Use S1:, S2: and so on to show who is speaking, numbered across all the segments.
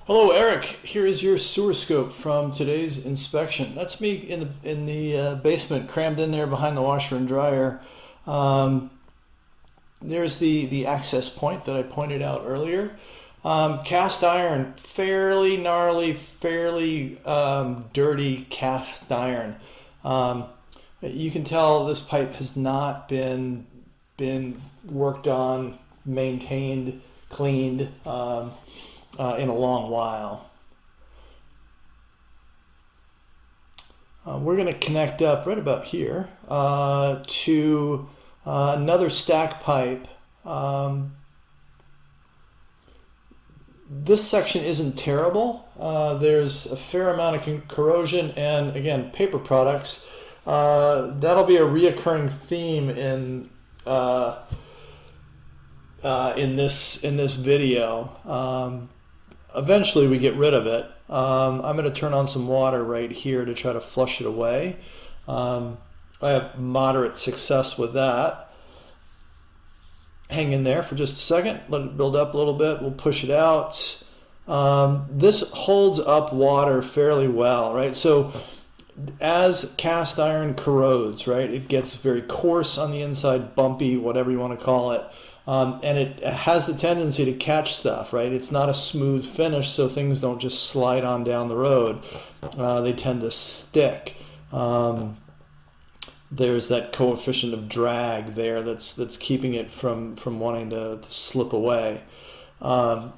S1: Hello, Eric. Here is your sewer scope from today's inspection. That's me in the basement, crammed in there behind the washer and dryer. Um, there's the access point that I pointed out earlier. Cast iron, fairly gnarly, fairly dirty cast iron. Um, you can tell this pipe has not been worked on, maintained, cleaned. In a long while. We're going to connect up right about here to another stack pipe. This section isn't terrible. There's a fair amount of corrosion and, again, paper products. That'll be a reoccurring theme in this video. Eventually we get rid of it. I'm going to turn on some water right here to try to flush it away. I have moderate success with that. Hang in there for just a second, let it build up a little bit, we'll push it out. This holds up water fairly well, right? So as cast iron corrodes, right, it gets very coarse on the inside, bumpy, whatever you want to call it. And it has the tendency to catch stuff, right? It's not a smooth finish, so things don't just slide on down the road. They tend to stick. There's that coefficient of drag there that's keeping it from wanting to slip away. Cleaning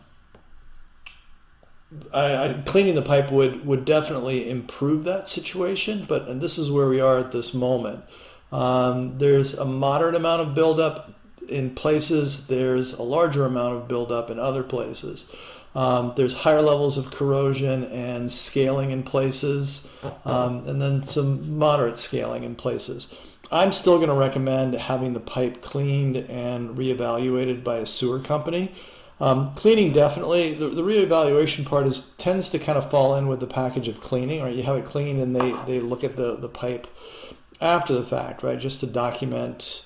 S1: the pipe would definitely improve that situation, but this is where we are at this moment. There's a moderate amount of buildup in places, there's a larger amount of buildup in other places. There's higher levels of corrosion and scaling in places, and then some moderate scaling in places. I'm still going to recommend having the pipe cleaned and reevaluated by a sewer company. Cleaning definitely, the reevaluation part tends to kind of fall in with the package of cleaning, right? You have it cleaned and they look at the pipe after the fact, right? Just to document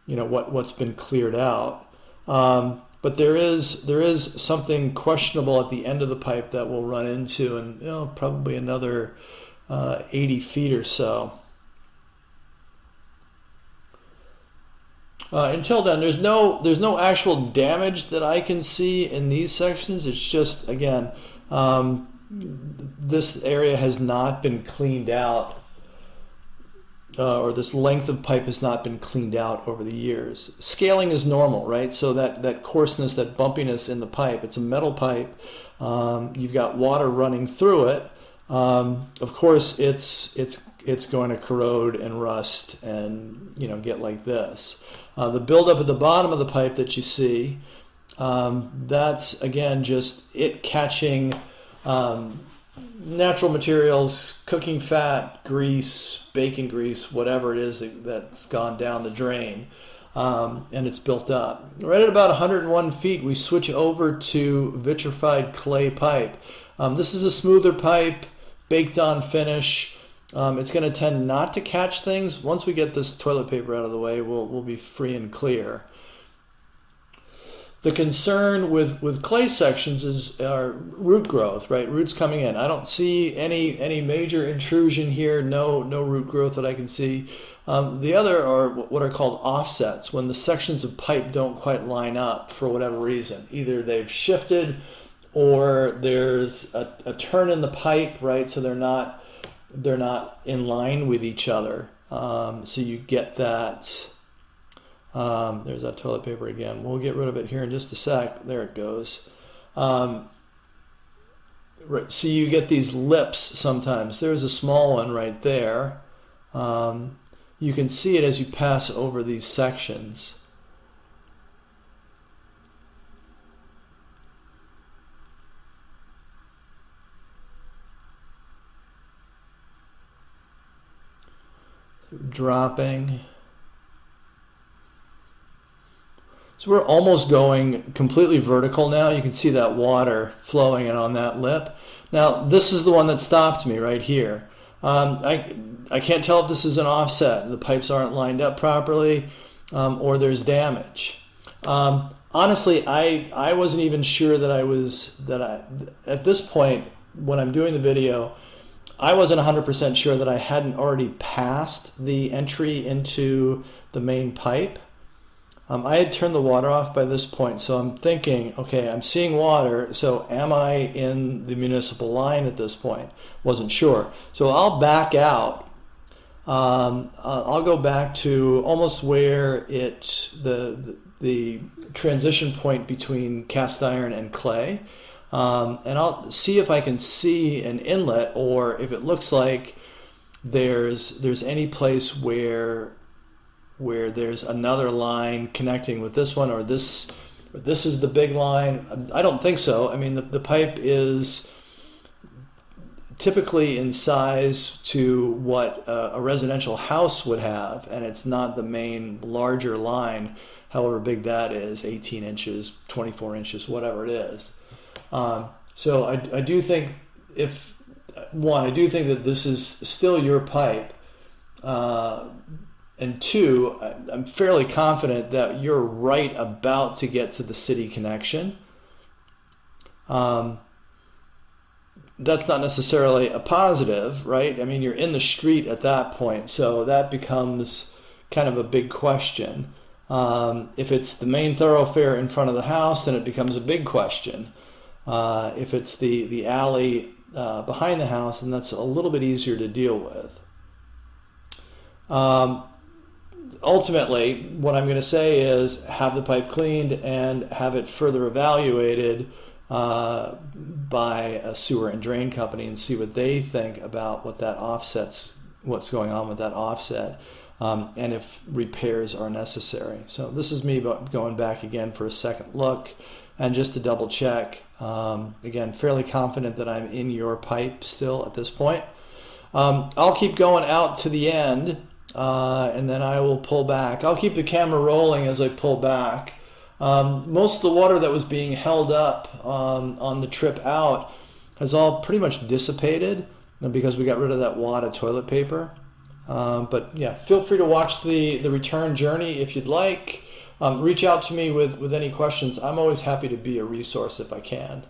S1: what's been cleared out. But there is something questionable at the end of the pipe that we'll run into in probably another 80 feet or so. Until then, there's no actual damage that I can see in these sections. It's just, again, this area has not been cleaned out, or this length of pipe has not been cleaned out over the years. Scaling is normal, right? So that coarseness, that bumpiness in the pipe, it's a metal pipe. You've got water running through it. Of course, it's going to corrode and rust and get like this. The buildup at the bottom of the pipe that you see, that's again just it catching natural materials, cooking fat, grease, bacon grease, whatever it is that's gone down the drain, and it's built up. Right at about 101 feet, we switch over to vitrified clay pipe. This is a smoother pipe, baked on finish. It's going to tend not to catch things. Once we get this toilet paper out of the way, we'll be free and clear. The concern with clay sections is root growth, right? Roots coming in. I don't see any major intrusion here. No root growth that I can see. The other are what are called offsets, when the sections of pipe don't quite line up for whatever reason. Either they've shifted, or there's a turn in the pipe, right? So they're not in line with each other. So you get that. There's that toilet paper again. We'll get rid of it here in just a sec. There it goes. Right, so you get these lips sometimes. There's a small one right there. You can see it as you pass over these sections. Dropping. So we're almost going completely vertical now. You can see that water flowing in on that lip. Now, this is the one that stopped me right here. I can't tell if this is an offset. The pipes aren't lined up properly, or there's damage. Honestly, I wasn't even sure that at this point when I'm doing the video, I wasn't 100% sure that I hadn't already passed the entry into the main pipe. I had turned the water off by this point, so I'm thinking, okay, I'm seeing water, so am I in the municipal line at this point? Wasn't sure. So I'll back out. I'll go back to almost where the transition point between cast iron and clay. And I'll see if I can see an inlet, or if it looks like there's any place where there's another line connecting with this one, or this is the big line. I don't think so. I mean, the pipe is typically in size to what a residential house would have, and it's not the main larger line, however big that is, 18 inches, 24 inches, whatever it is. So I do think I do think that this is still your pipe. And two, I'm fairly confident that you're right about to get to the city connection. That's not necessarily a positive, right? I mean, you're in the street at that point, so that becomes kind of a big question. If it's the main thoroughfare in front of the house, then it becomes a big question. If it's the alley behind the house, then that's a little bit easier to deal with. Ultimately, what I'm going to say is have the pipe cleaned and have it further evaluated by a sewer and drain company, and see what they think about what's going on with that offset, and if repairs are necessary. So this is me going back again for a second look and just to double check. Again, fairly confident that I'm in your pipe still at this point. I'll keep going out to the end. And then I will pull back. I'll keep the camera rolling as I pull back. Most of the water that was being held up on the trip out has all pretty much dissipated because we got rid of that wad of toilet paper. But yeah, feel free to watch the return journey if you'd like. Reach out to me with any questions. I'm always happy to be a resource if I can.